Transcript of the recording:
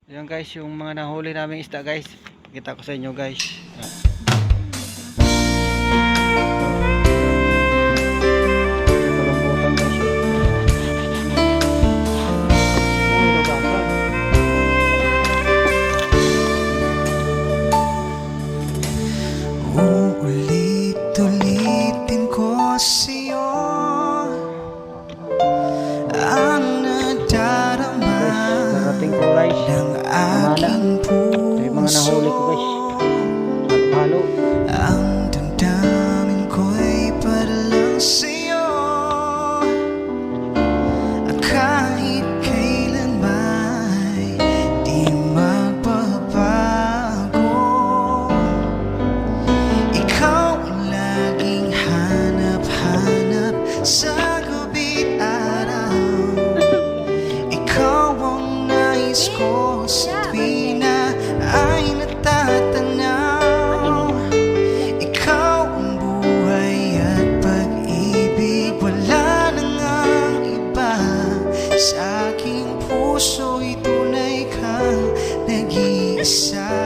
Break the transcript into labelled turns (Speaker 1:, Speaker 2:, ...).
Speaker 1: Ayan guys, yung mga nahuli naming isda guys. Kita ko sa inyo guys. Kalungkutan guys. Ay, lugasan.
Speaker 2: Uulit-ulitin ko sa'yo ang nadarama
Speaker 1: Darating ko guys.
Speaker 2: ng aking
Speaker 1: Ito yung mga nahuli ko guys. Halo.
Speaker 2: Ang damdamin ko'y para lang sa'yo, at kahit kailan ba'y di magbabago. Ikaw ang laging hanap-hanap sa gabi't araw. Ikaw ang nais ko sa tuwing na ay natatanaw. Ikaw ang buhay at pag-ibig, wala nang ang iba. Sa aking puso'y tunay kang nag-iisa.